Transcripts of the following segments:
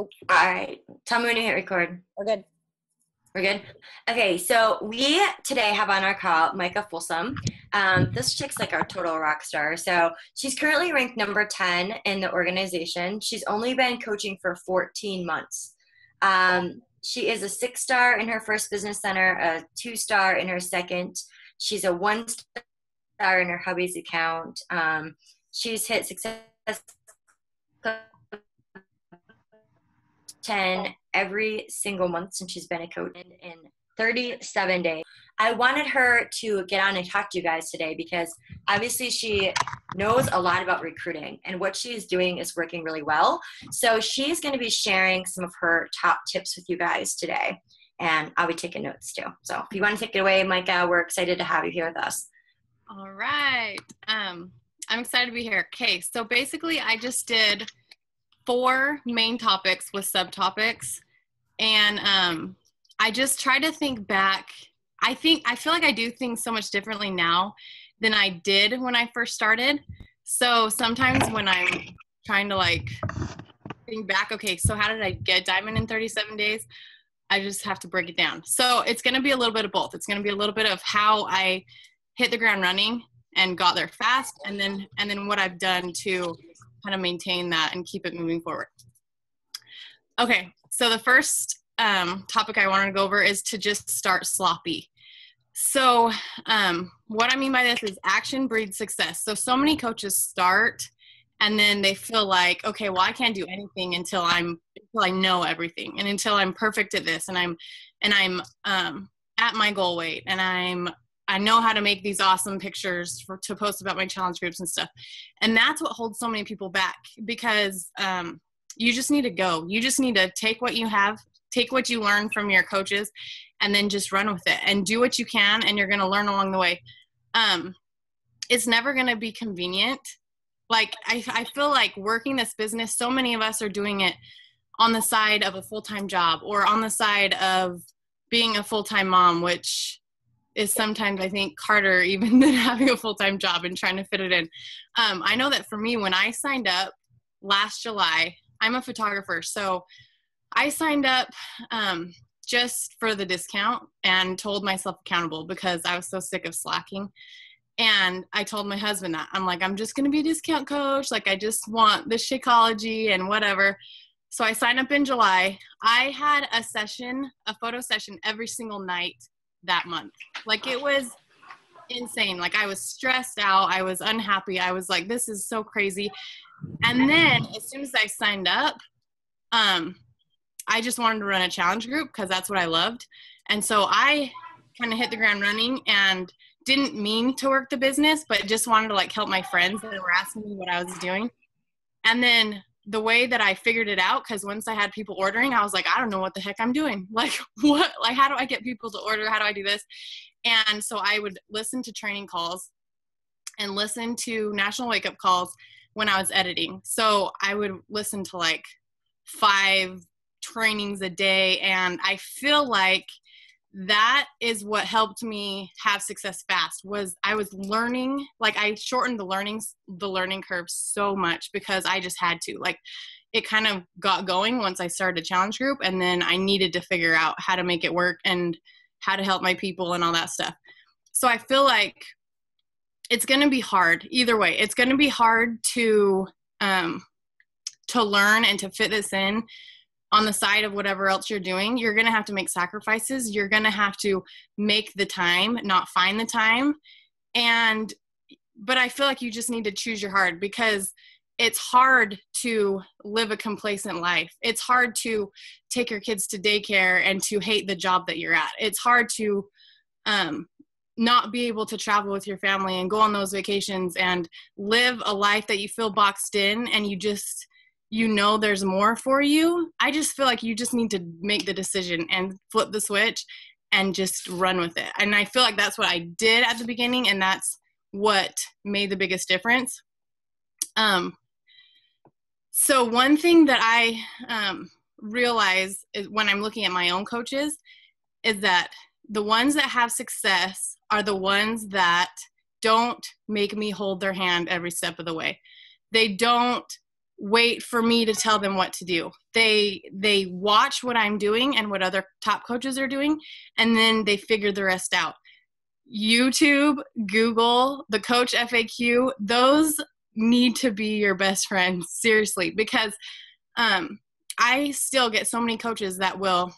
Oh, All right. Tell me when you hit record. we're good. We're good? Okay, so we today have on our call Micah Folsom. This chick's like our total rock star. So she's currently ranked number 10 in the organization. She's only been coaching for 14 months. She is a 6-star in her first business center, a 2-star in her second. She's a 1-star in her hubby's account. She's hit success 10 every single month since she's been a coach in 37 days. I wanted her to get on and talk to you guys today because obviously she knows a lot about recruiting and what she's doing is working really well. So she's going to be sharing some of her top tips with you guys today. And I'll be taking notes too. So if you want to take it away, Micah, we're excited to have you here with us. All right. I'm excited to be here. Okay, so basically I just did 4 main topics with subtopics, and I just try to think back. I feel like I do things so much differently now than I did when I first started. So sometimes when I'm trying to like think back, okay, so how did I get Diamond in 37 days? I just have to break it down. So it's going to be a little bit of both. It's going to be a little bit of how I hit the ground running and got there fast, and then what I've done to kind of maintain that and keep it moving forward. Okay, so the first topic I wanted to go over is to just start sloppy. So what I mean by this is action breeds success. So many coaches start and then they feel like, okay, well, I can't do anything until I know everything and until I'm perfect at this and I'm at my goal weight and I know how to make these awesome pictures to post about my challenge groups and stuff. And that's what holds so many people back because you just need to go. You just need to take what you have, take what you learn from your coaches, and then just run with it and do what you can, and you're going to learn along the way. It's never going to be convenient. Like, I feel like working this business, so many of us are doing it on the side of a full-time job or on the side of being a full-time mom, which is sometimes I think harder even than having a full-time job and trying to fit it in. I know that for me, when I signed up last July, I'm a photographer. So I signed up just for the discount and told myself accountable because I was so sick of slacking. And I told my husband that. I'm like, I'm just going to be a discount coach. Like, I just want this Shakeology and whatever. So I signed up in July. I had a photo session every single night that month. Like, it was insane. Like, I was stressed out. I was unhappy. I was like, this is so crazy. And then as soon as I signed up, I just wanted to run a challenge group because that's what I loved. And so I kind of hit the ground running and didn't mean to work the business, but just wanted to like help my friends that were asking me what I was doing. And then the way that I figured it out, because once I had people ordering, I was like, I don't know what the heck I'm doing. Like, what? Like, how do I get people to order? How do I do this? And so I would listen to training calls and listen to national wake-up calls when I was editing. So I would listen to like 5 trainings a day. And I feel like that is what helped me have success fast. Was I was learning, like I shortened the learning curve so much because I just had to. Like, it kind of got going once I started a challenge group, and then I needed to figure out how to make it work and how to help my people and all that stuff. So I feel like it's going to be hard either way. It's going to be hard to learn and to fit this in on the side of whatever else you're doing. You're going to have to make sacrifices. You're going to have to make the time, not find the time. But I feel like you just need to choose your heart because it's hard to live a complacent life. It's hard to take your kids to daycare and to hate the job that you're at. It's hard to not be able to travel with your family and go on those vacations and live a life that you feel boxed in and you know there's more for you. I just feel like you just need to make the decision and flip the switch and just run with it. And I feel like that's what I did at the beginning, and that's what made the biggest difference. So one thing that I realize is when I'm looking at my own coaches is that the ones that have success are the ones that don't make me hold their hand every step of the way. They don't wait for me to tell them what to do. They watch what I'm doing and what other top coaches are doing, and then they figure the rest out. YouTube, Google, the Coach FAQ, those need to be your best friends, seriously, because I still get so many coaches that will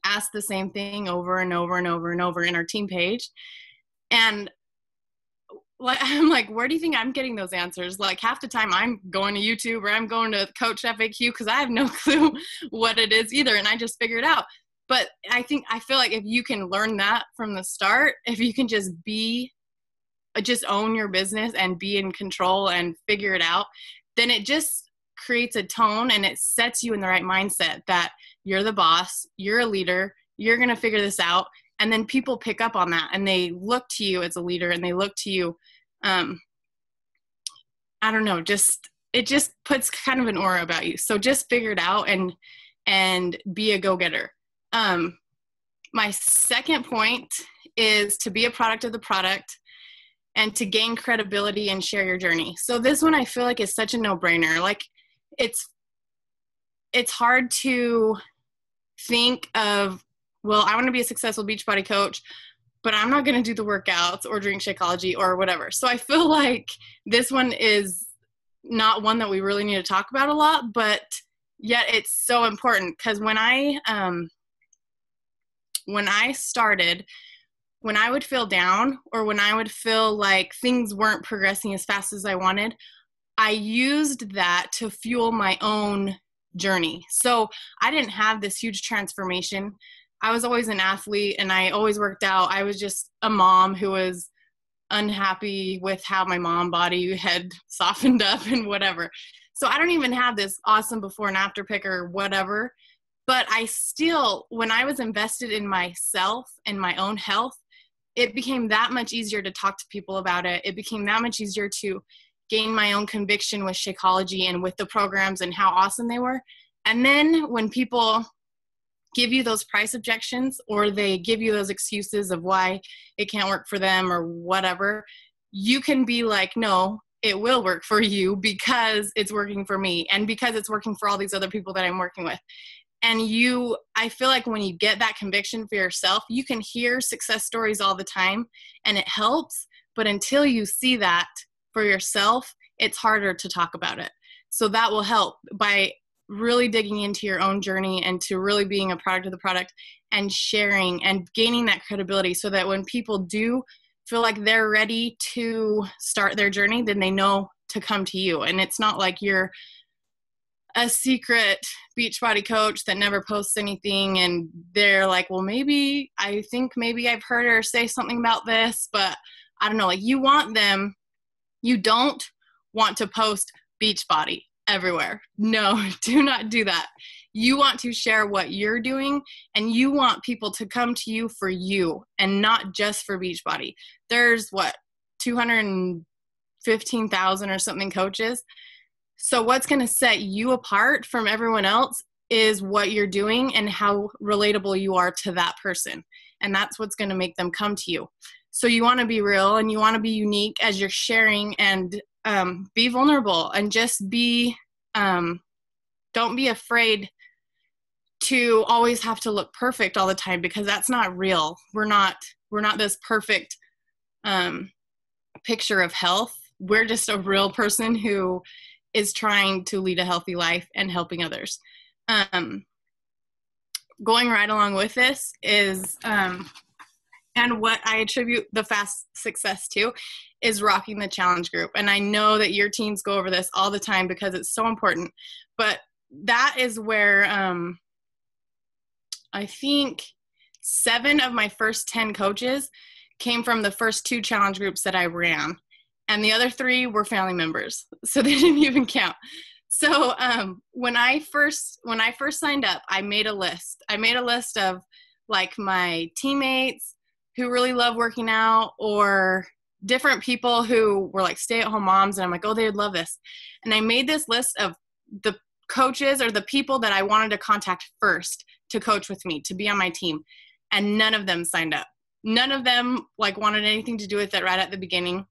ask the same thing over and over and over and over in our team page. And I'm like, where do you think I'm getting those answers? Like half the time I'm going to YouTube or I'm going to Coach FAQ because I have no clue what it is either. And I just figure it out. But I feel like if you can learn that from the start, if you can just own your business and be in control and figure it out, then it just creates a tone and it sets you in the right mindset that you're the boss, you're a leader, you're going to figure this out. And then people pick up on that and they look to you as a leader and they look to you. I don't know, it just puts kind of an aura about you. So just figure it out and be a go-getter. My second point is to be a product of the product and to gain credibility and share your journey. So this one I feel like is such a no-brainer. Like it's hard to think of, well, I want to be a successful Beachbody coach, but I'm not going to do the workouts or drink Shakeology or whatever. So I feel like this one is not one that we really need to talk about a lot, but yet it's so important because when I started, when I would feel down or when I would feel like things weren't progressing as fast as I wanted, I used that to fuel my own journey. So I didn't have this huge transformation. I was always an athlete and I always worked out. I was just a mom who was unhappy with how my mom body had softened up and whatever. So I don't even have this awesome before and after pic or whatever. But I still, when I was invested in myself and my own health, it became that much easier to talk to people about it. It became that much easier to gain my own conviction with Shakeology and with the programs and how awesome they were. And then when people give you those price objections or they give you those excuses of why it can't work for them or whatever, you can be like, no, it will work for you because it's working for me and because it's working for all these other people that I'm working with. And I feel like when you get that conviction for yourself, you can hear success stories all the time and it helps. But until you see that for yourself, it's harder to talk about it. So that will help by really digging into your own journey and to really being a product of the product and sharing and gaining that credibility so that when people do feel like they're ready to start their journey, then they know to come to you. And it's not like you're a secret Beachbody coach that never posts anything and they're like, well, maybe I've heard her say something about this, but I don't know, like you don't want to post Beachbody everywhere. No, do not do that. You want to share what you're doing and you want people to come to you for you and not just for Beachbody. There's 215,000 or something coaches. So what's going to set you apart from everyone else is what you're doing and how relatable you are to that person. And that's what's going to make them come to you. So you want to be real and you want to be unique as you're sharing and be vulnerable and just don't be afraid to always have to look perfect all the time because that's not real. We're not this perfect picture of health. We're just a real person who is trying to lead a healthy life and helping others. Going right along with this is, and what I attribute the fast success to is rocking the challenge group. And I know that your teams go over this all the time because it's so important, but that is where I think 7 of my first 10 coaches came from the first 2 challenge groups that I ran. And the other 3 were family members. So they didn't even count. So when I first signed up, I made a list. I made a list of like my teammates who really love working out or different people who were like stay-at-home moms. And I'm like, oh, they would love this. And I made this list of the coaches or the people that I wanted to contact first to coach with me, to be on my team. And none of them signed up. None of them like wanted anything to do with it right at the beginning.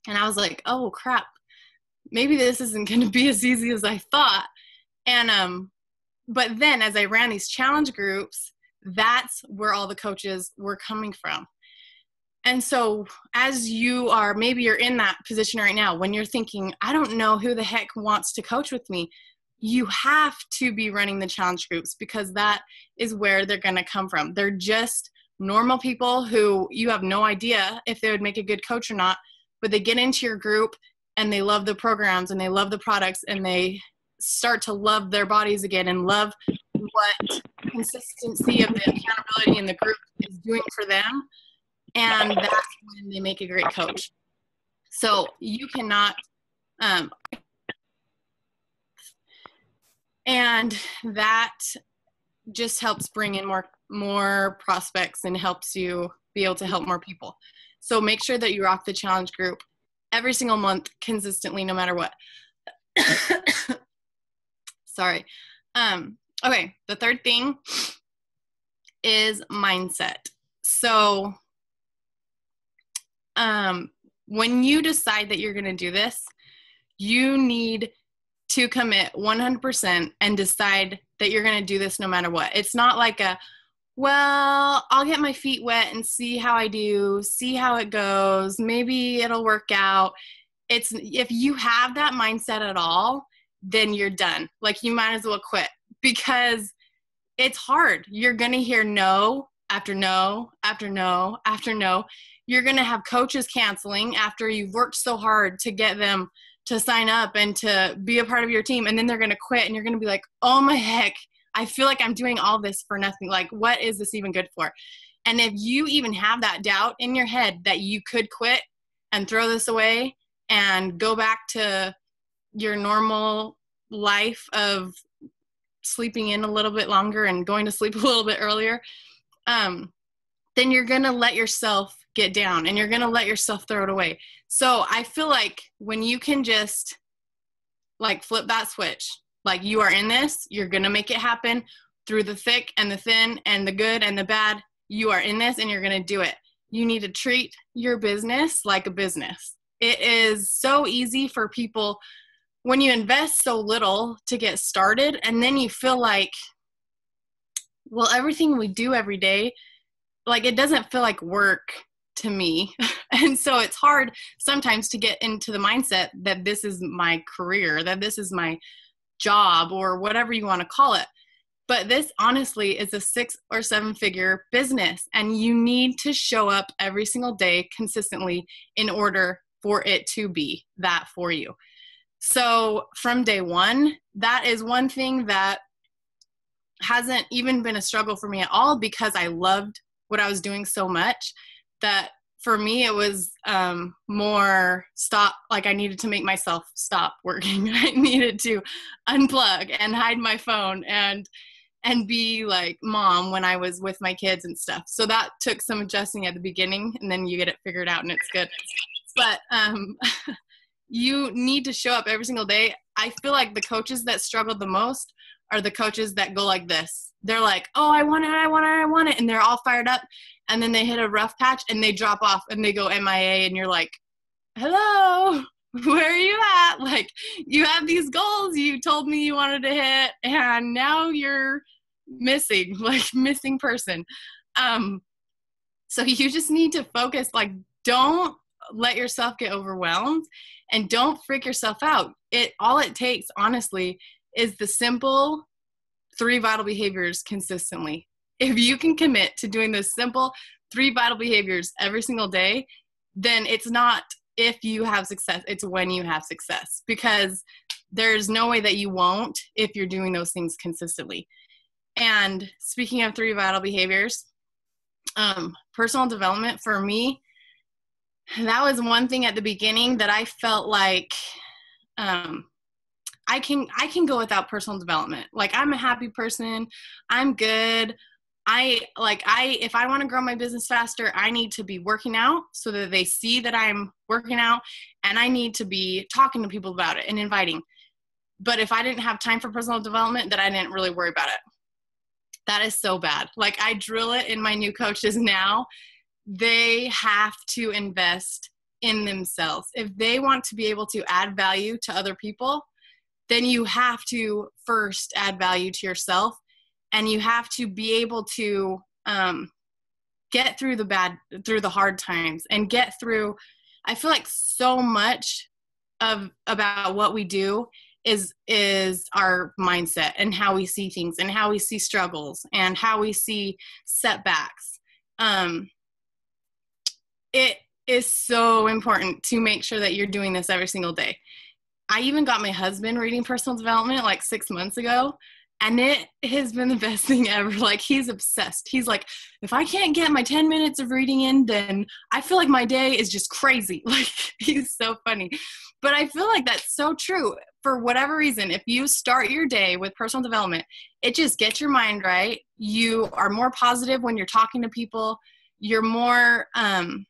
And I was like, oh, crap. maybe this isn't going to be as easy as I thought. And, but then as I ran these challenge groups, that's where all the coaches were coming from. And so as maybe you're in that position right now, when you're thinking, I don't know who the heck wants to coach with me, you have to be running the challenge groups, because that is where they're going to come from. They're just normal people who you have no idea if they would make a good coach or not, but they get into your group and they love the programs and they love the products and they start to love their bodies again and love what consistency of the accountability in the group is doing for them. And that's when they make a great coach. So you cannot, and that just helps bring in more prospects and helps you be able to help more people. So make sure that you rock the challenge group every single month consistently, no matter what. Sorry. Okay, the third thing is mindset. So when you decide that you're going to do this, you need to commit 100% and decide that you're going to do this no matter what. It's not like I'll get my feet wet and see how I do, see how it goes. Maybe it'll work out. If you have that mindset at all, then you're done. Like, you might as well quit, because it's hard. You're going to hear no after no after no after no. You're going to have coaches canceling after you've worked so hard to get them to sign up and to be a part of your team. And then they're going to quit and you're going to be like, oh my heck, I feel like I'm doing all this for nothing. Like, what is this even good for? And if you even have that doubt in your head that you could quit and throw this away and go back to your normal life of sleeping in a little bit longer and going to sleep a little bit earlier, then you're going to let yourself get down and you're going to let yourself throw it away. So I feel like when you can just like flip that switch, like, you are in this, you're going to make it happen through the thick and the thin and the good and the bad. You are in this and you're going to do it. You need to treat your business like a business. It is so easy for people when you invest so little to get started, and then you feel like, well, everything we do every day, like, it doesn't feel like work to me. And so it's hard sometimes to get into the mindset that this is my career, that this is my job, or whatever you want to call it. But this honestly is a 6 or 7 figure business, and you need to show up every single day consistently in order for it to be that for you. So from day one, that is one thing that hasn't even been a struggle for me at all, because I loved what I was doing so much that for me it was more I needed to make myself stop working. I needed to unplug and hide my phone and be like mom when I was with my kids and stuff. So that took some adjusting at the beginning, and then you get it figured out and it's good. But you need to show up every single day. I feel like the coaches that struggle the most are the coaches that go like this. They're like, oh, I want it. And they're all fired up. And then they hit a rough patch and they drop off and they go MIA. And you're like, hello, where are you at? Like, you have these goals you told me you wanted to hit, and now you're missing person. So you just need to focus. Like, don't let yourself get overwhelmed and don't freak yourself out. All it takes, honestly, is the simple 3 vital behaviors consistently. If you can commit to doing those simple 3 vital behaviors every single day, then it's not if you have success, it's when you have success, because there's no way that you won't if you're doing those things consistently. And speaking of 3 vital behaviors, personal development for me, that was one thing at the beginning that I felt like I can go without personal development. Like, I'm a happy person. I'm good. If I want to grow my business faster, I need to be working out so that they see that I'm working out, and I need to be talking to people about it and inviting. But if I didn't have time for personal development, then I didn't really worry about it. That is so bad. Like, I drill it in my new coaches now. They have to invest in themselves. If they want to be able to add value to other people, then you have to first add value to yourself, and you have to be able to get through the hard times and get through. I feel like so much about what we do is our mindset and how we see things and how we see struggles and how we see setbacks. It is so important to make sure that you're doing this every single day. I even got my husband reading personal development like 6 months ago, and it has been the best thing ever. Like, he's obsessed. He's like, if I can't get my 10 minutes of reading in, then I feel like my day is just crazy. Like, he's so funny. But I feel like that's so true. For whatever reason, if you start your day with personal development, it just gets your mind right. You are more positive when you're talking to people. You're more, I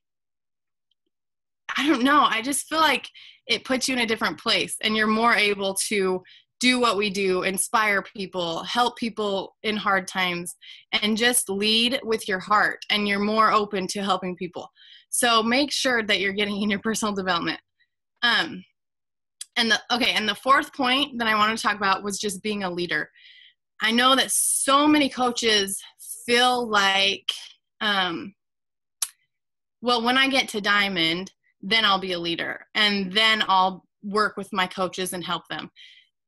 don't know. I just feel like it puts you in a different place, and you're more able to do what we do, inspire people, help people in hard times, and just lead with your heart, and you're more open to helping people. So make sure that you're getting in your personal development. And the fourth point that I wanted to talk about was just being a leader. I know that so many coaches feel like, well, when I get to Diamond, then I'll be a leader, and then I'll work with my coaches and help them.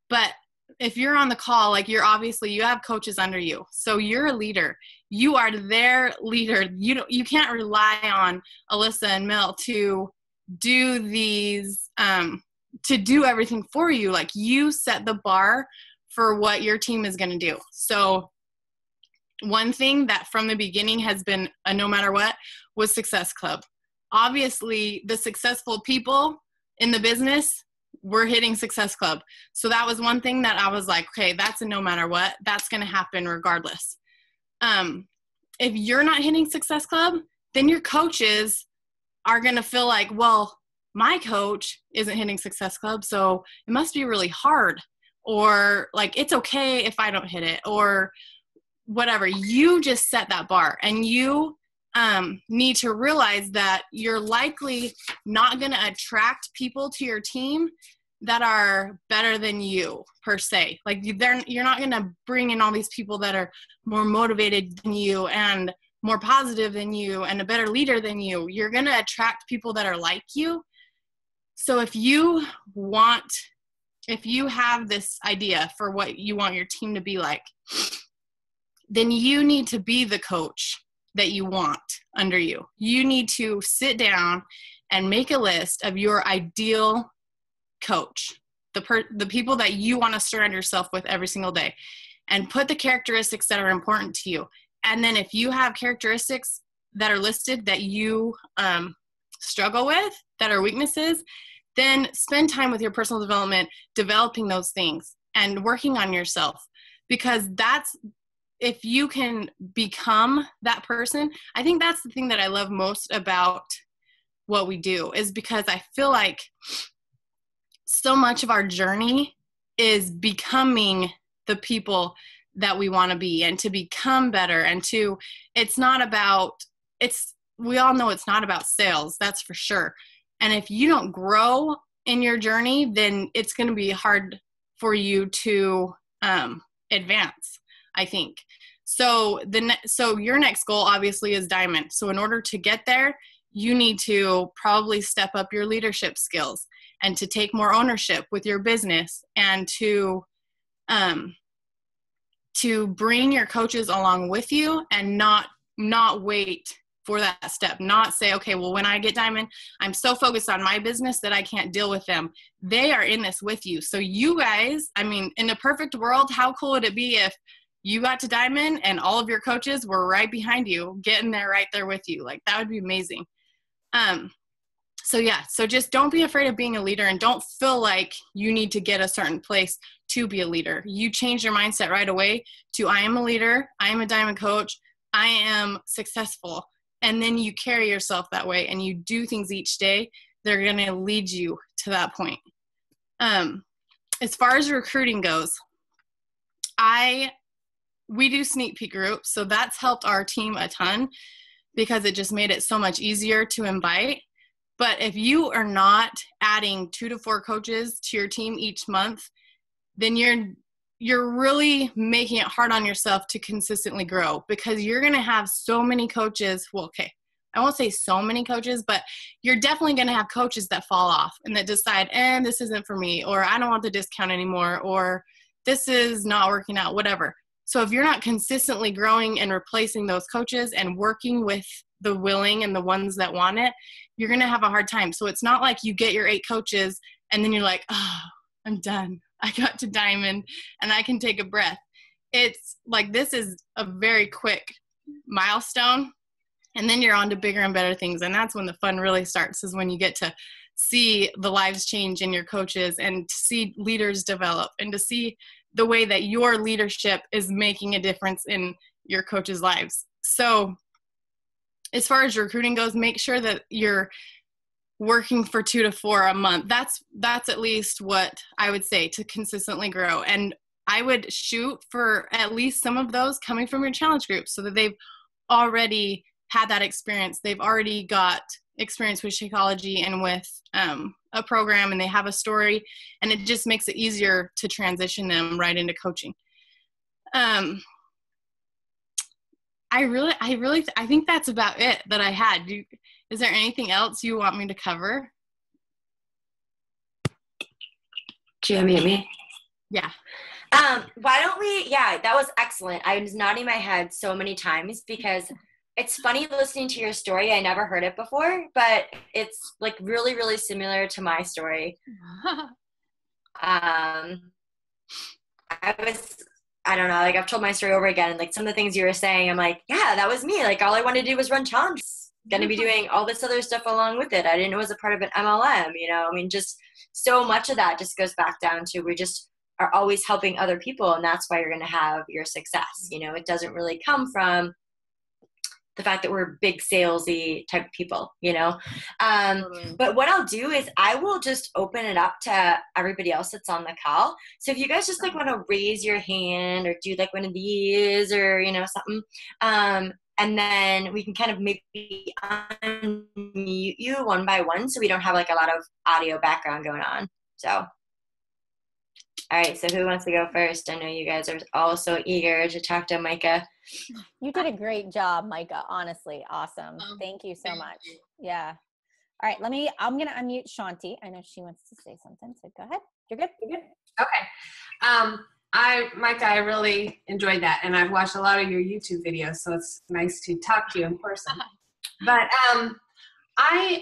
But if you're on the call, like, you have coaches under you. So you're a leader. You are their leader. You can't rely on Alyssa and Mel to do these, to do everything for you. Like, you set the bar for what your team is going to do. So one thing that from the beginning has been a no matter what was Success Club. Obviously, the successful people in the business were hitting Success Club. So that was one thing that I was like, okay, that's a no matter what. That's going to happen regardless. If you're not hitting Success Club, then your coaches are going to feel like, well, my coach isn't hitting Success Club, so it must be really hard. Or like, it's okay if I don't hit it, or whatever. You just set that bar, and you need to realize that you're likely not going to attract people to your team that are better than you per se. Like, you're not going to bring in all these people that are more motivated than you and more positive than you and a better leader than you. You're going to attract people that are like you. So if you have this idea for what you want your team to be like, then you need to be the coach that you want under you. You need to sit down and make a list of your ideal coach, the people that you want to surround yourself with every single day, and put the characteristics that are important to you. And then if you have characteristics that are listed that you struggle with, that are weaknesses, then spend time with your personal development, developing those things and working on yourself, because if you can become that person. I think that's the thing that I love most about what we do, is because I feel like so much of our journey is becoming the people that we want to be, and to become better, and we all know it's not about sales, that's for sure. And if you don't grow in your journey, then it's going to be hard for you to advance, I think. So your next goal obviously is Diamond. So in order to get there, you need to probably step up your leadership skills and to take more ownership with your business, and to bring your coaches along with you, and not wait for that step. Not say, okay, well, when I get Diamond, I'm so focused on my business that I can't deal with them. They are in this with you. So you guys, I mean, in a perfect world, how cool would it be if you got to Diamond and all of your coaches were right behind you, getting there right there with you? Like, that would be amazing. So just don't be afraid of being a leader, and don't feel like you need to get a certain place to be a leader. You change your mindset right away to, I am a leader, I am a Diamond coach, I am successful. And then you carry yourself that way, and you do things each day that are going to lead you to that point. As far as recruiting goes, we do sneak peek groups, so that's helped our team a ton, because it just made it so much easier to invite. But if you are not adding 2 to 4 coaches to your team each month, then you're really making it hard on yourself to consistently grow, because you're going to have so many coaches. Well, okay, I won't say so many coaches, but you're definitely going to have coaches that fall off and that decide, this isn't for me, or I don't want the discount anymore, or this is not working out, whatever. So if you're not consistently growing and replacing those coaches and working with the willing and the ones that want it, you're going to have a hard time. So it's not like you get your 8 coaches and then you're like, oh, I'm done. I got to Diamond and I can take a breath. It's like, this is a very quick milestone, and then you're on to bigger and better things. And that's when the fun really starts, is when you get to see the lives change in your coaches, and to see leaders develop, and to see the way that your leadership is making a difference in your coaches' lives. So as far as recruiting goes, make sure that you're working for 2 to 4 a month. That's at least what I would say to consistently grow. And I would shoot for at least some of those coming from your challenge groups, so that they've already had that experience. They've already got experience with Shakeology and with a program, and they have a story, and it just makes it easier to transition them right into coaching. I think that's about it that I had. Is there anything else you want me to cover? Do you mute me? Yeah. Why don't we, that was excellent. I was nodding my head so many times, because it's funny listening to your story. I never heard it before, but it's like really, really similar to my story. I don't know, like I've told my story over again, and like some of the things you were saying, I'm like, yeah, that was me. Like all I wanted to do was run challenges. Going to be doing all this other stuff along with it. I didn't know it was a part of an MLM, I mean, just so much of that just goes back down to, we just are always helping other people. And that's why you're going to have your success. It doesn't really come from the fact that we're big salesy type of people, But what I'll do is I will just open it up to everybody else that's on the call. So if you guys just like want to raise your hand or do like one of these or, something, and then we can kind of maybe unmute you one by one, so we don't have like a lot of audio background going on. So, all right. So who wants to go first? I know you guys are all so eager to talk to Micah. You did a great job, Micah. Honestly, awesome. Thank you so much. Yeah. All right. I'm going to unmute Shanti. I know she wants to say something. So go ahead. You're good. Okay. Micah, I really enjoyed that, and I've watched a lot of your YouTube videos, so it's nice to talk to you in person. But I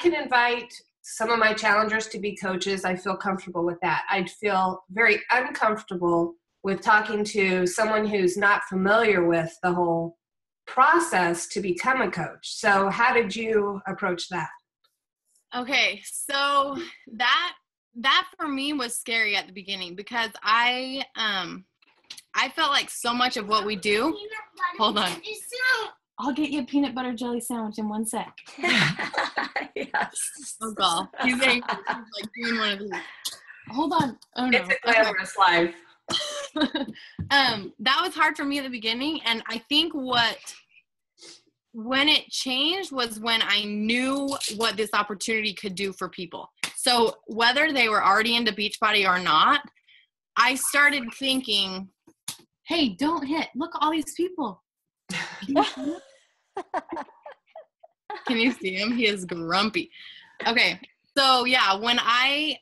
can invite some of my challengers to be coaches. I feel comfortable with that. I'd feel very uncomfortable with talking to someone who's not familiar with the whole process to become a coach. So how did you approach that? Okay, so that for me was scary at the beginning, because I felt like so much of what we do. Hold on. I'll get you a peanut butter jelly sandwich in 1 sec. Yes. Oh God. He's like doing one of these. Hold on. Oh no. It's a glamorous life. That was hard for me at the beginning, and I think when it changed was when I knew what this opportunity could do for people. So whether they were already into Beachbody or not, I started thinking, hey, don't hit. Look, all these people. Can you see him? He is grumpy. Okay. So yeah, when I,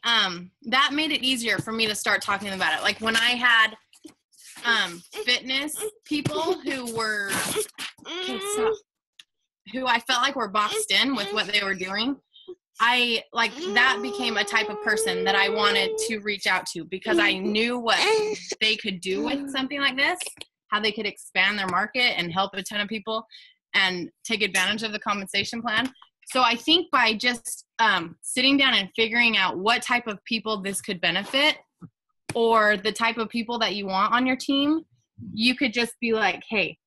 that made it easier for me to start talking about it. Like when I had fitness people who were, who I felt like were boxed in with what they were doing, that became a type of person that I wanted to reach out to, because I knew what they could do with something like this, how they could expand their market and help a ton of people and take advantage of the compensation plan. So I think by just sitting down and figuring out what type of people this could benefit, or the type of people that you want on your team, you could just be like, hey,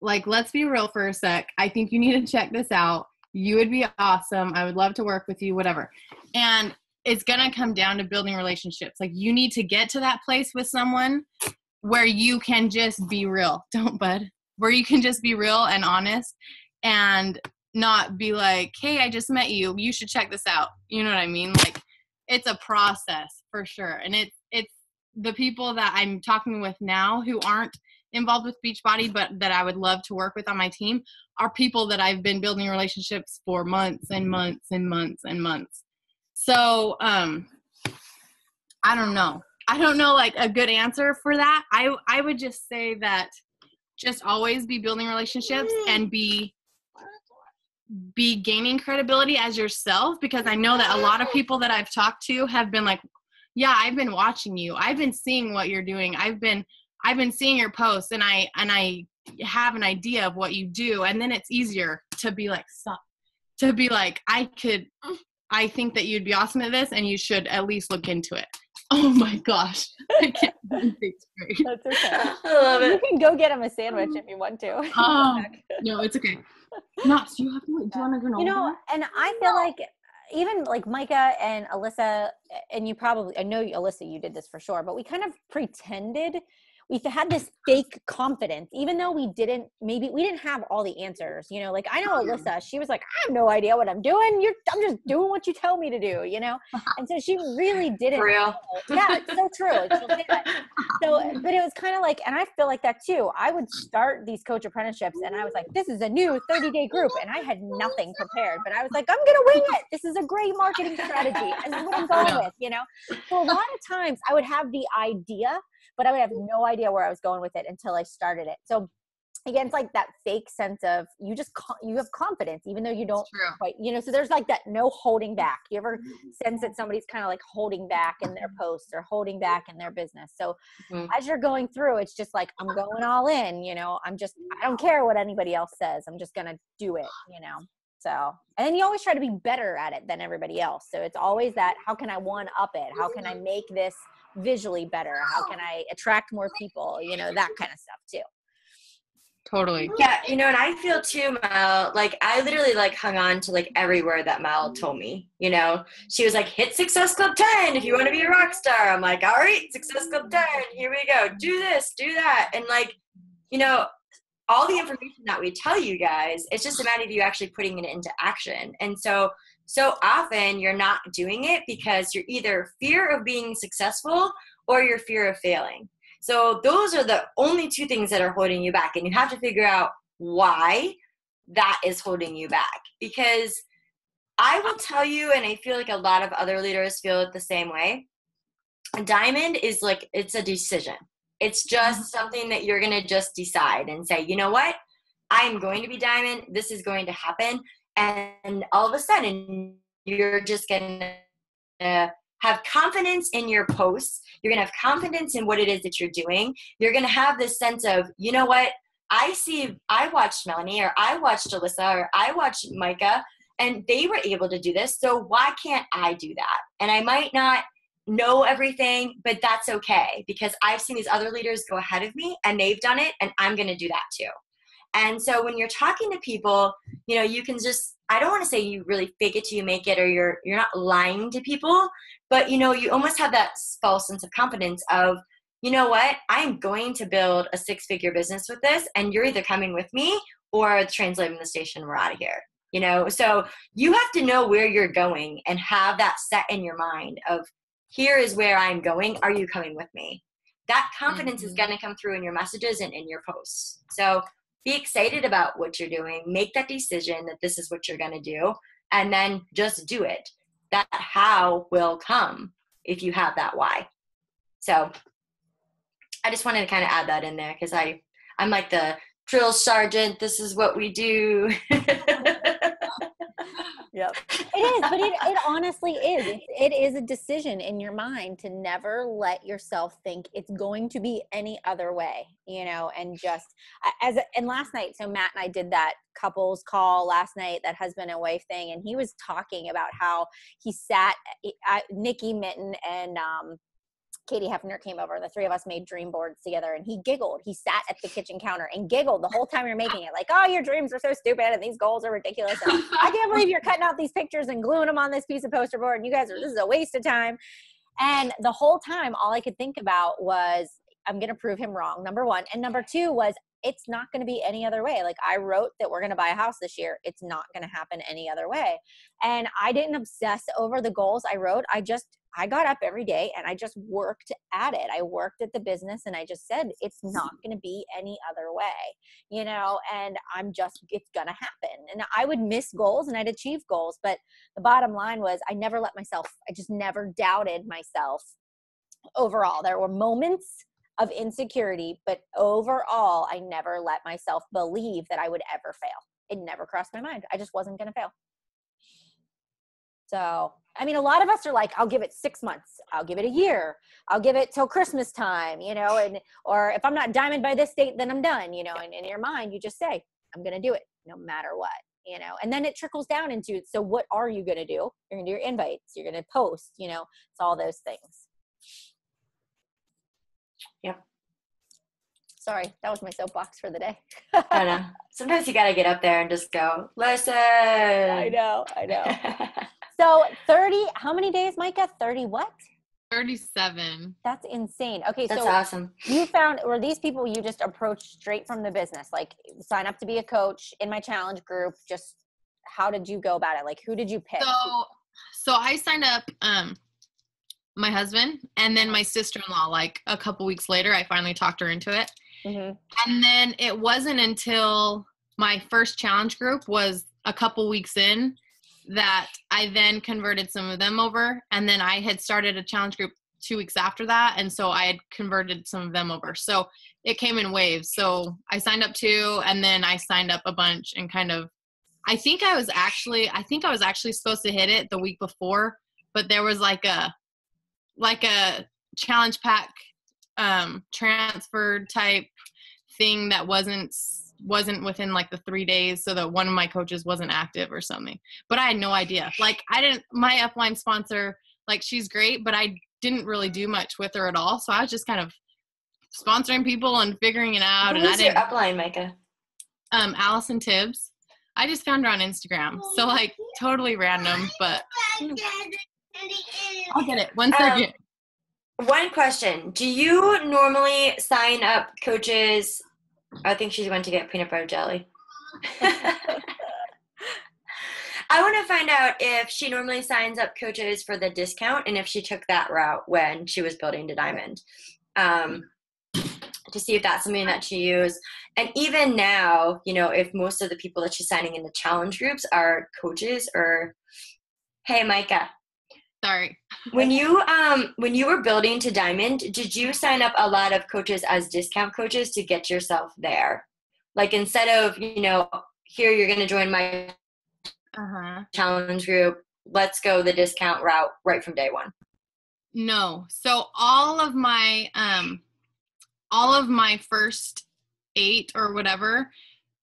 like, let's be real for a sec. I think you need to check this out. You would be awesome. I would love to work with you, whatever. And it's going to come down to building relationships. Like, you need to get to that place with someone where you can just be real. Don't bud. Where you can just be real and honest and not be like, hey, I just met you. You should check this out. You know what I mean? Like, it's a process for sure. And it's the people that I'm talking with now who aren't involved with Beachbody, but that I would love to work with on my team are people that I've been building relationships for months and months and months and months. So, I don't know. I don't know like a good answer for that. I would just say that just always be building relationships and be gaining credibility as yourself, because I know that a lot of people that I've talked to have been like, yeah, I've been watching you. I've been seeing what you're doing. I've been seeing your posts, and I have an idea of what you do. And then it's easier to be like, stop, to be like, I think that you'd be awesome at this, and you should at least look into it. Oh my gosh. I can't think straight. That's okay. I love it. You can go get him a sandwich if you want to. No, it's okay. No, so you have to wait. Do you want to go? You know, and I feel like even like Micah and Alyssa, and you probably, I know Alyssa, you did this for sure, but we kind of pretended. We had this fake confidence, even though we didn't have all the answers, you know, like I know Alyssa, she was like, I have no idea what I'm doing. I'm just doing what you tell me to do, you know? And so she really didn't. For real? Yeah, it's so true. She'll say that. So, but it was kind of like, and I feel like that too. I would start these coach apprenticeships and I was like, this is a new 30-day group. And I had nothing prepared, but I was like, I'm going to wing it. This is a great marketing strategy. This is what I'm going with, you know? So a lot of times I would have the idea, but I would have no idea where I was going with it until I started it. So again, it's like that fake sense of you have confidence, even though you don't quite, you know, so there's like that no holding back. You ever sense that somebody's kind of like holding back in their posts or holding back in their business? So as you're going through, it's just like, I'm going all in, you know, I don't care what anybody else says. I'm just going to do it, you know? So, and then you always try to be better at it than everybody else. So it's always that, how can I one up it? How can I make this visually better? How can I attract more people? You know, that kind of stuff too. Totally. Yeah, you know, and I feel too, Mel, like I literally like hung on to like every word that Mel told me, you know. She was like, hit Success Club 10 if you want to be a rock star. I'm like, all right, Success Club 10, here we go. Do this, do that. And like, you know, all the information that we tell you guys, it's just a matter of you actually putting it into action. And so often you're not doing it because you're either fear of being successful or your fear of failing. So those are the only two things that are holding you back. And you have to figure out why that is holding you back. Because I will tell you, and I feel like a lot of other leaders feel it the same way, Diamond is like, it's a decision. It's just something that you're going to just decide and say, you know what? I'm going to be Diamond. This is going to happen. And all of a sudden, you're just going to have confidence in your posts. You're going to have confidence in what it is that you're doing. You're going to have this sense of, you know what? I watched Melanie, or I watched Alyssa, or I watched Micah, and they were able to do this. So why can't I do that? And I might not know everything, but that's okay, because I've seen these other leaders go ahead of me and they've done it, and I'm going to do that too. And so when you're talking to people, you know, you can just, I don't want to say you really fake it till you make it, or you're not lying to people, but you know, you almost have that false sense of confidence of, you know what, I'm going to build a 6-figure business with this, and you're either coming with me or translating the station, we're out of here. You know, so you have to know where you're going and have that set in your mind of, here is where I'm going. Are you coming with me? That confidence is going to come through in your messages and in your posts. So be excited about what you're doing. Make that decision that this is what you're going to do, and then just do it. That how will come if you have that why. So I just wanted to kind of add that in there, because I'm like the drill sergeant. This is what we do. Yep. It is, but it honestly is. It is a decision in your mind to never let yourself think it's going to be any other way, you know, and just and last night, so Matt and I did that couples call last night, that husband and wife thing. And he was talking about how he sat, Nikki Mitten and, Katie Hefner came over, and the three of us made dream boards together, and he giggled. He sat at the kitchen counter and giggled the whole time you're making it, like, oh, your dreams are so stupid and these goals are ridiculous. And I can't believe you're cutting out these pictures and gluing them on this piece of poster board, and you guys this is a waste of time. And the whole time, all I could think about was, I'm going to prove him wrong, number one. And number two was, it's not going to be any other way. Like, I wrote that we're going to buy a house this year. It's not going to happen any other way. And I didn't obsess over the goals I wrote. I got up every day and I just worked at it. I worked at the business and I just said, it's not going to be any other way, and it's going to happen. And I would miss goals and I'd achieve goals. But the bottom line was, I just never doubted myself overall. There were moments of insecurity, but overall, I never let myself believe that I would ever fail. It never crossed my mind. I just wasn't going to fail. So, I mean, a lot of us are like, I'll give it 6 months. I'll give it a year. I'll give it till Christmas time, or if I'm not diamond by this date, then I'm done, and in your mind, you just say, I'm going to do it no matter what, and then it trickles down into, so what are you going to do? You're going to do your invites. You're going to post, it's all those things. Yep. Sorry, that was my soapbox for the day. I know. Sometimes you got to get up there and just go, listen. I know. So 30, how many days, Micah? 30 what? 37. That's insane. Okay, That's so awesome. you found, were these people you just approached straight from the business? Like, sign up to be a coach in my challenge group. Just how did you go about it? Like, who did you pick? So I signed up my husband and then my sister-in-law. Like a couple weeks later, I finally talked her into it. Mm-hmm. And then it wasn't until my first challenge group was a couple weeks in that I then converted some of them over. And then I had started a challenge group 2 weeks after that. And so I had converted some of them over. So it came in waves. So I signed up 2 and then I signed up a bunch and kind of, I think I was actually supposed to hit it the week before, but there was like a challenge pack transfer type thing that wasn't within like the 3 days, so that one of my coaches wasn't active or something. But I had no idea. Like, my upline sponsor, like, she's great, but I didn't really do much with her at all. So I was just kind of sponsoring people and figuring it out. Who's your upline, Micah? Allison Tibbs. I just found her on Instagram. So, like, totally random, but I'll get it. 1 second. One question. Do you normally sign up coaches? I think she's going to get peanut butter jelly. I want to find out if she normally signs up coaches for the discount and if she took that route when she was building to Diamond, to see if that's something that she used. And even now, if most of the people that she's signing in the challenge groups are coaches or, hey, Micah. Sorry. When you were building to Diamond, did you sign up a lot of coaches as discount coaches to get yourself there? Like, instead of, here you're going to join my challenge group, let's go the discount route right from day one. No. So all of my first 8 or whatever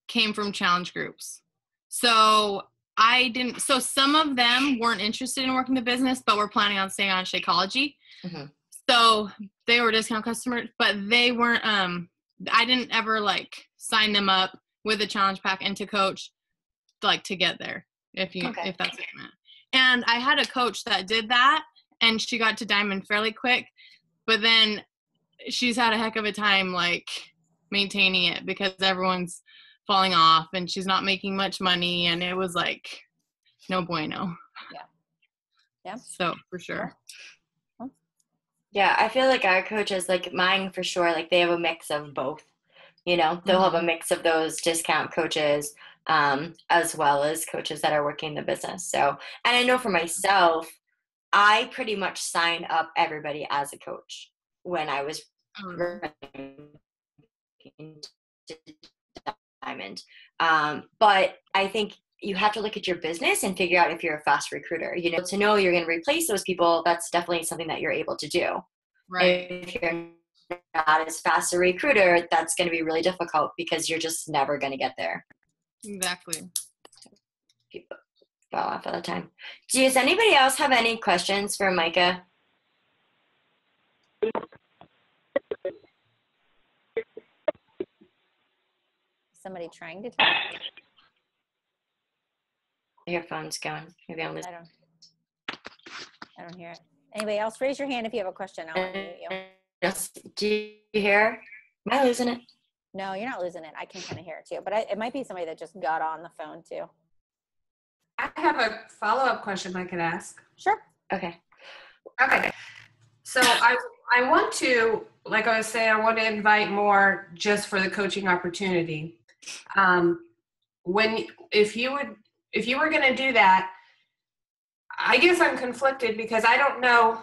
came from challenge groups. So so some of them weren't interested in working the business, but were planning on staying on Shakeology. Mm-hmm. So they were discount customers, but they weren't, I didn't ever like sign them up with a challenge pack and to coach, like, to get there, if that's what you meant. And I had a coach that did that and she got to Diamond fairly quick, but then she's had a heck of a time, like, maintaining it because everyone's falling off and she's not making much money, and it was like no bueno. Yeah. So for sure. Yeah, I feel like our coaches, like mine for sure, like they have a mix of both. They'll have a mix of those discount coaches, as well as coaches that are working the business. So, and I know for myself, I pretty much signed up everybody as a coach when I was Diamond. But I think you have to look at your business and figure out if you're a fast recruiter. To know you're going to replace those people, that's definitely something that you're able to do. Right. If you're not as fast a recruiter, that's going to be really difficult because you're just never going to get there. Exactly. People fall off all the time. Does anybody else have any questions for Micah? Somebody trying to talk? Your phone's going. Maybe I'm listening. I don't hear it. Anybody else? Raise your hand if you have a question. I'll unmute you. Yes. Do you hear? Am I losing it? No, you're not losing it. I can kind of hear it too, but it might be somebody that just got on the phone too. I have a follow-up question I could ask. Sure. Okay. So I want to, like I was saying, I want to invite more just for the coaching opportunity. If you were going to do that, I guess I'm conflicted because I don't know,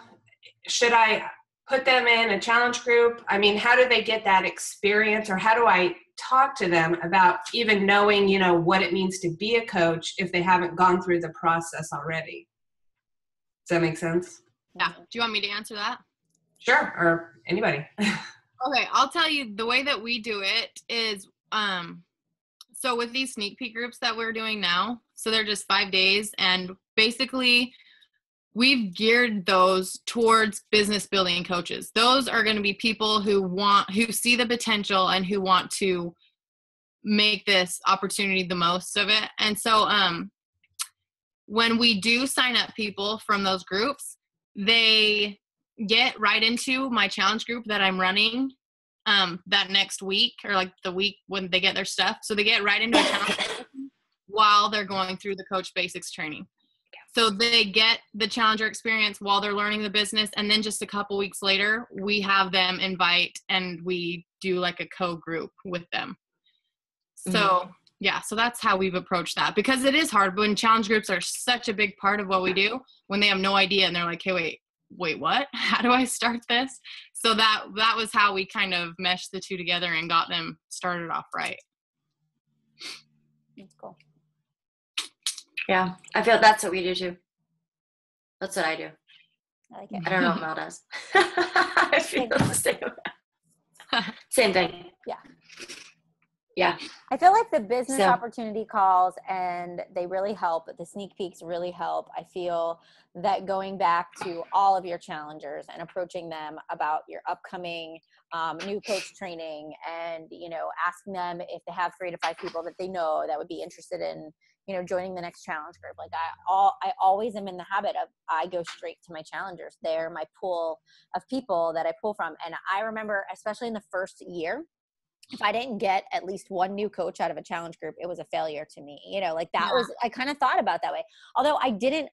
should I put them in a challenge group? I mean, how do they get that experience, or how do I talk to them about even knowing, what it means to be a coach if they haven't gone through the process already? Does that make sense? Yeah. Do you want me to answer that? Sure. Or anybody. Okay. I'll tell you the way that we do it is, so with these sneak peek groups that we're doing now, so they're just 5 days, and basically we've geared those towards business building coaches. Those are going to be people who see the potential and who want to make this opportunity the most of it. And so, when we do sign up people from those groups, they get right into my challenge group that I'm running that next week, or like the week when they get their stuff. So they get right into a challenge group while they're going through the Coach Basics training. So they get the challenger experience while they're learning the business. And then just a couple weeks later, we have them invite and we do like a co-group with them. So yeah, so that's how we've approached that, because it is hard when challenge groups are such a big part of what we do, when they have no idea and they're like, hey, wait, what? How do I start this? So that was how we kind of meshed the two together and got them started off right. That's cool. Yeah, I feel that's what we do too. That's what I do. I like it. I don't know what Mel does. I feel the same. Same thing. Yeah. I feel like the business opportunity calls, and they really help. The sneak peeks really help. I feel that going back to all of your challengers and approaching them about your upcoming new coach training, and, asking them if they have 3 to 5 people that they know that would be interested in, joining the next challenge group. Like I always am in the habit of, I go straight to my challengers. They're my pool of people that I pull from. And I remember, especially in the first year, if I didn't get at least one new coach out of a challenge group, it was a failure to me. I kind of thought about that way. Although I didn't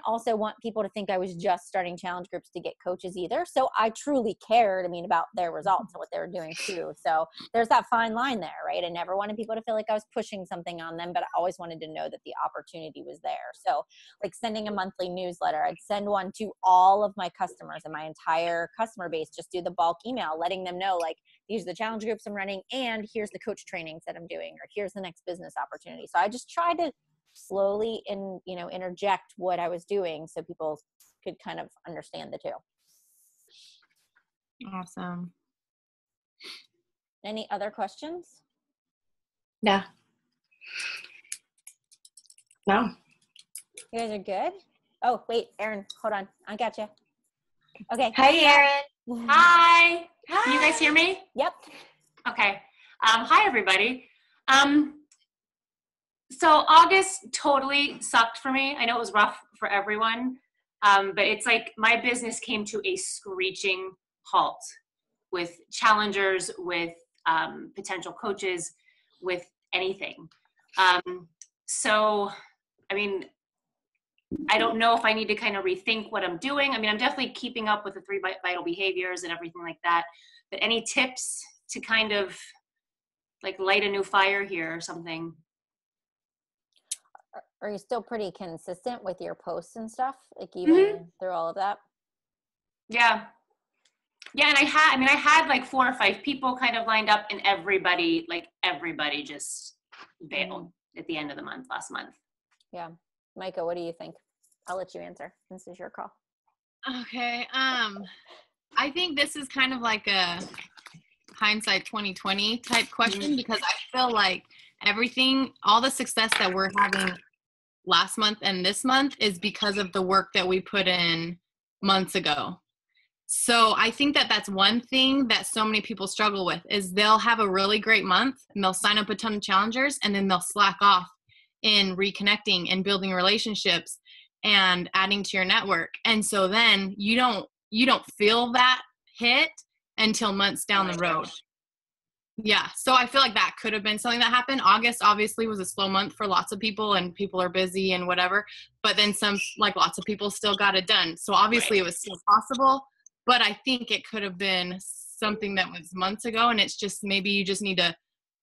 also want people to think I was just starting challenge groups to get coaches either. So I truly cared, about their results and what they were doing too. So there's that fine line there, right? I never wanted people to feel like I was pushing something on them, but I always wanted to know that the opportunity was there. So like sending a monthly newsletter, I'd send one to all of my customers and my entire customer base, just do the bulk email, letting them know, like, these are the challenge groups I'm running, and here's the coach trainings that I'm doing, or here's the next business opportunity. So I just tried to slowly interject what I was doing so people could kind of understand the two. Awesome. Any other questions? Yeah. No. You guys are good? Oh, wait, Erin, hold on. I got you. Okay. Hi, Erin. Hi. Hi. Can you guys hear me? Yep. Okay. Hi, everybody. So August totally sucked for me. I know it was rough for everyone, but it's like my business came to a screeching halt with challengers, with potential coaches, with anything. So, I don't know if I need to kind of rethink what I'm doing. I'm definitely keeping up with the 3 vital behaviors and everything like that. But any tips to kind of like light a new fire here or something? Are you still pretty consistent with your posts and stuff? Like even through all of that? Yeah. Yeah. And I had like 4 or 5 people kind of lined up, and everybody just bailed at the end of the month, last month. Yeah. Micah, what do you think? I'll let you answer. This is your call. Okay. I think this is kind of like a hindsight 2020 type question, because I feel like all the success that we're having last month and this month is because of the work that we put in months ago. So I think that that's one thing that so many people struggle with, is they'll have a really great month and they'll sign up a ton of challengers, and then they'll slack off in reconnecting and building relationships and adding to your network. And so then you don't feel that hit until months down the road. Yeah. So I feel like that could have been something that happened. August obviously was a slow month for lots of people, and people are busy and whatever, but then lots of people still got it done. So obviously it was still possible, but I think it could have been something that was months ago. And it's just, maybe you just need to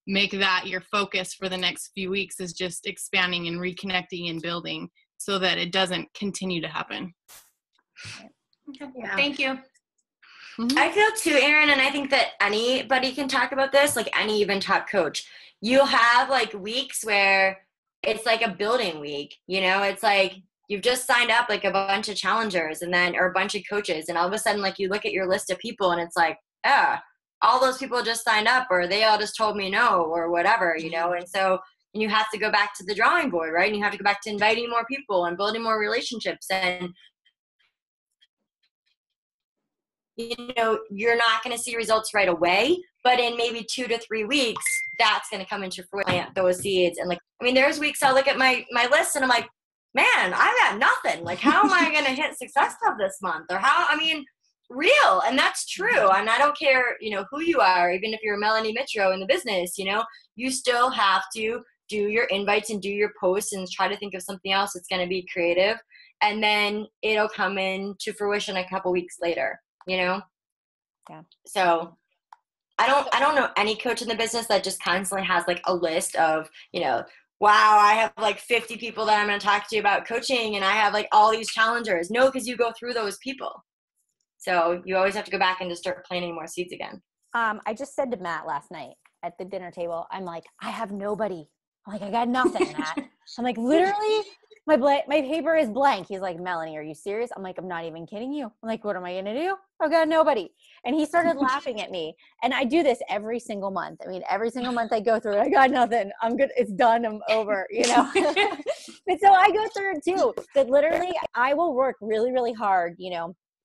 make that your focus for the next few weeks, is just expanding and reconnecting and building so that it doesn't continue to happen. Okay. Yeah. Thank you. I feel too, Erin, and I think that anybody can talk about this, like any even top coach. You'll have like weeks where it's like a building week, it's like you've just signed up like a bunch of challengers or a bunch of coaches, and all of a sudden like you look at your list of people and it's like, all those people just signed up, or they all just told me no, or whatever, and so you have to go back to the drawing board, right? And you have to go back to inviting more people and building more relationships, and you're not going to see results right away, but in maybe 2 to 3 weeks, that's going to come into fruition, plant those seeds. And there's weeks I'll look at my list and I'm like, man, I've got nothing. Like, how am I going to hit success club this month? Or real. And that's true. And I don't care, who you are, even if you're Melanie Mitro in the business, you still have to do your invites and do your posts and try to think of something else that's going to be creative. And then it'll come into fruition a couple weeks later. Yeah. So I don't know any coach in the business that just constantly has like a list of, wow, I have like 50 people that I'm going to talk to about coaching, and I have like all these challengers. No, because you go through those people. So you always have to go back and just start planting more seeds again. I just said to Matt last night at the dinner table, I'm like, I have nobody. I'm like, I got nothing, Matt. I'm like, literally, my paper is blank. He's like, Melanie, are you serious? I'm like, I'm not even kidding you. I'm like, what am I going to do? I've got nobody. And he started laughing at me. And I do this every single month. Every single month I go through it. I got nothing. I'm good. It's done. I'm over, And so I go through it too. But literally, I will work really, really hard,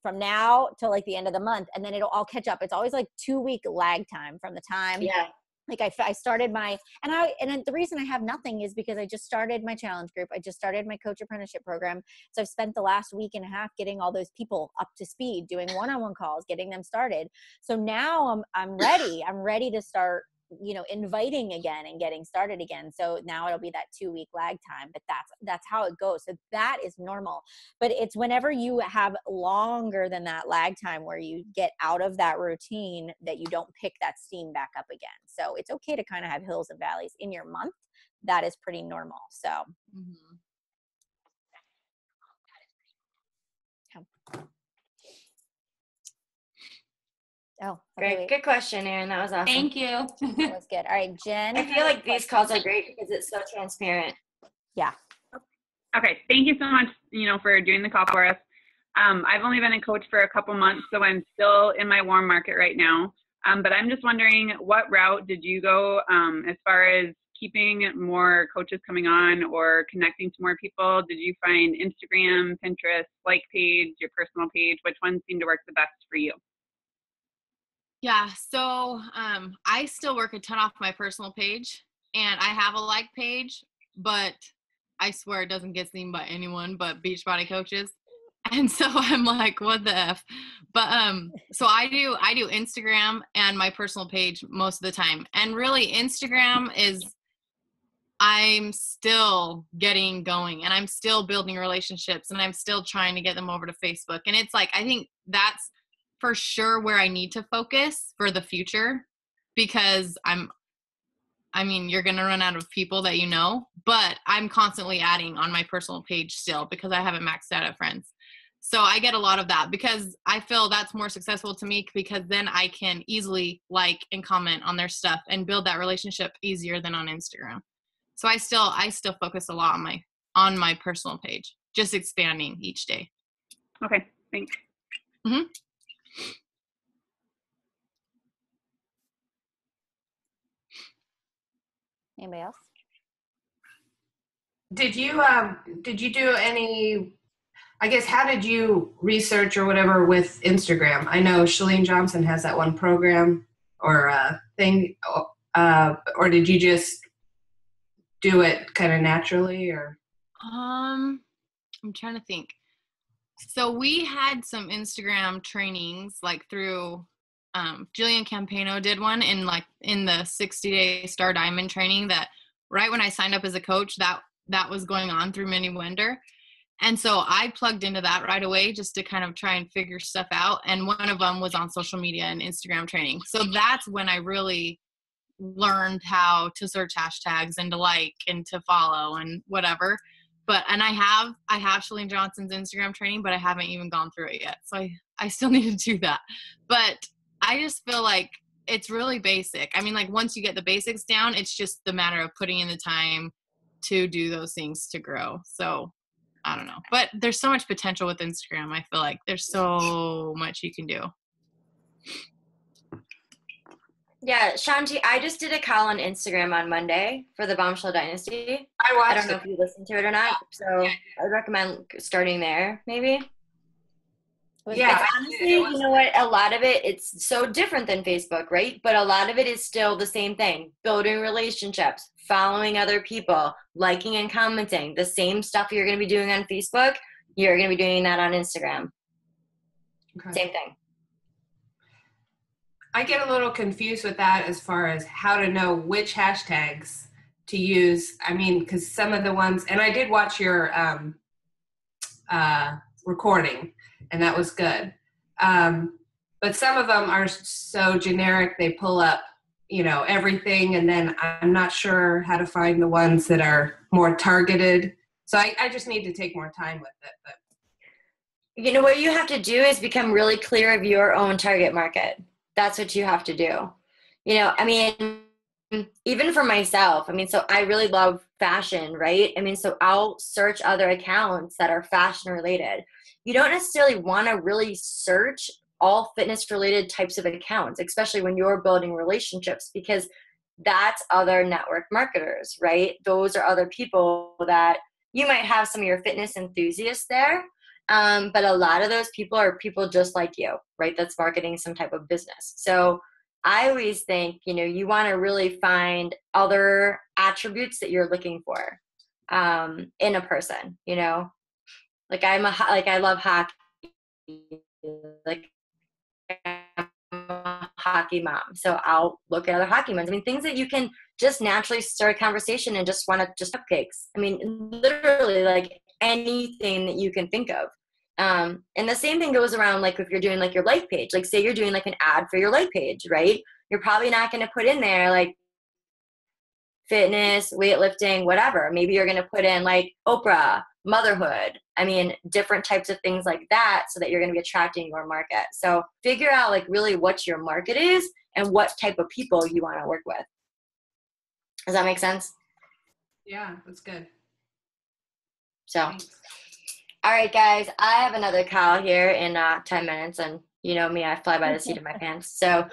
from now till like the end of the month, and then it'll all catch up. It's always like 2-week lag time from the time. Yeah. Like I started and the reason I have nothing is because I just started my challenge group. I just started my coach apprenticeship program. So I've spent the last week and a half getting all those people up to speed, doing one-on-one calls, getting them started. So now I'm ready. I'm ready to start, inviting again and getting started again. So now it'll be that 2-week lag time, but that's how it goes. So that is normal. But it's whenever you have longer than that lag time where you get out of that routine that you don't pick that steam back up again. So it's okay to kind of have hills and valleys in your month. That is pretty normal. So. Mm-hmm. Oh, okay, great. Good question, Erin. That was awesome. Thank you. That was good. All right, Jen. I feel like these calls are great because it's so transparent. Yeah. Okay. Thank you so much, for doing the call for us. I've only been a coach for a couple months, so I'm still in my warm market right now. But I'm just wondering, what route did you go as far as keeping more coaches coming on or connecting to more people? Did you find Instagram, Pinterest, like page, your personal page? Which one seemed to work the best for you? Yeah, so I still work a ton off my personal page, and I have a like page, but I swear it doesn't get seen by anyone but Beachbody coaches. And so I'm like, what the F? But so I do Instagram and my personal page most of the time. And really Instagram I'm still getting going, and I'm still building relationships, and I'm still trying to get them over to Facebook. And it's like, I think that's for sure where I need to focus for the future, because you're going to run out of people that but I'm constantly adding on my personal page still because I haven't maxed out at friends. So I get a lot of that because I feel that's more successful to me, because then I can easily like and comment on their stuff and build that relationship easier than on Instagram. So I still focus a lot on my personal page, just expanding each day. Okay, thanks. Mm-hmm. Anybody else? Did you do any, I guess, how did you research or whatever with Instagram? I know Chalene Johnson has that one program or thing, or did you just do it kind of naturally, or? I'm trying to think. So we had some Instagram trainings like through Jillian Campano did one in the 60-day Star Diamond training that right when I signed up as a coach that was going on through Mini Wonder. And so I plugged into that right away just to kind of try and figure stuff out. And one of them was on social media and Instagram training. So that's when I really learned how to search hashtags and to like and to follow and whatever. And I have Shalene Johnson's Instagram training, but I haven't even gone through it yet. So I still need to do that. But I just feel like it's really basic. I mean, like once you get the basics down, it's just the matter of putting in the time to do those things to grow. So I don't know, but there's so much potential with Instagram. I feel like there's so much you can do. Yeah, Shanti, I just did a call on Instagram on Monday for the Bombshell Dynasty. I don't know if you listened to it or not, so I'd recommend starting there, maybe. Yeah, honestly, you know what? A lot of it, it's so different than Facebook, right? But a lot of it is still the same thing. Building relationships, following other people, liking and commenting. The same stuff you're going to be doing on Facebook, you're going to be doing that on Instagram. Okay. Same thing. I get a little confused with that as far as how to know which hashtags to use. I mean, because some of the ones, and I did watch your recording, and that was good. But some of them are so generic, they pull up, everything, and then I'm not sure how to find the ones that are more targeted. So I just need to take more time with it. But what you have to do is become really clear of your own target market. That's what you have to do. I mean, even for myself, so I really love fashion, right? So I'll search other accounts that are fashion related. You don't necessarily want to really search all fitness related types of accounts, especially when you're building relationships, because that's other network marketers, right? Those are other people that you might have some of your fitness enthusiasts there. But a lot of those people are people just like you, right? That's marketing some type of business. So I always think, you want to really find other attributes that you're looking for, in a person, like I love hockey, like I'm a hockey mom. So I'll look at other hockey moms. Things that you can just naturally start a conversation and just want to just cupcakes. Literally like anything that you can think of. And the same thing goes around, like if you're doing like your life page, like say you're doing like an ad for your life page, right? You're probably not going to put in there like fitness, weightlifting, whatever. Maybe you're going to put in like Oprah, motherhood. Different types of things like that, so that you're going to be attracting your market. So figure out like really what your market is and what type of people you want to work with. Does that make sense? Yeah, that's good. So, Thanks. All right, guys, I have another call here in 10 minutes, and you know me, I fly by the seat of my pants. So,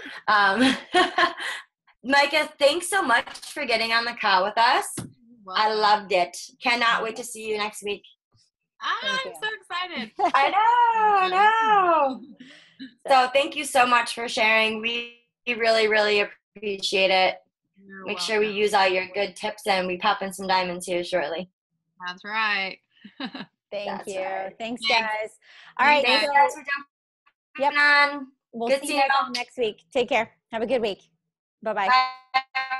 Micah, thanks so much for getting on the call with us. I loved it. Cannot wait to see you next week. I'm so excited. I know. So thank you so much for sharing. We really, really appreciate it. Make sure we use all your good tips, and we pop in some diamonds here shortly. That's right. Thank you. Right. Thanks, guys. All right. Thanks, guys, for jumping on. We'll Good see you guys all next week. Take care. Have a good week. Bye-bye. Bye.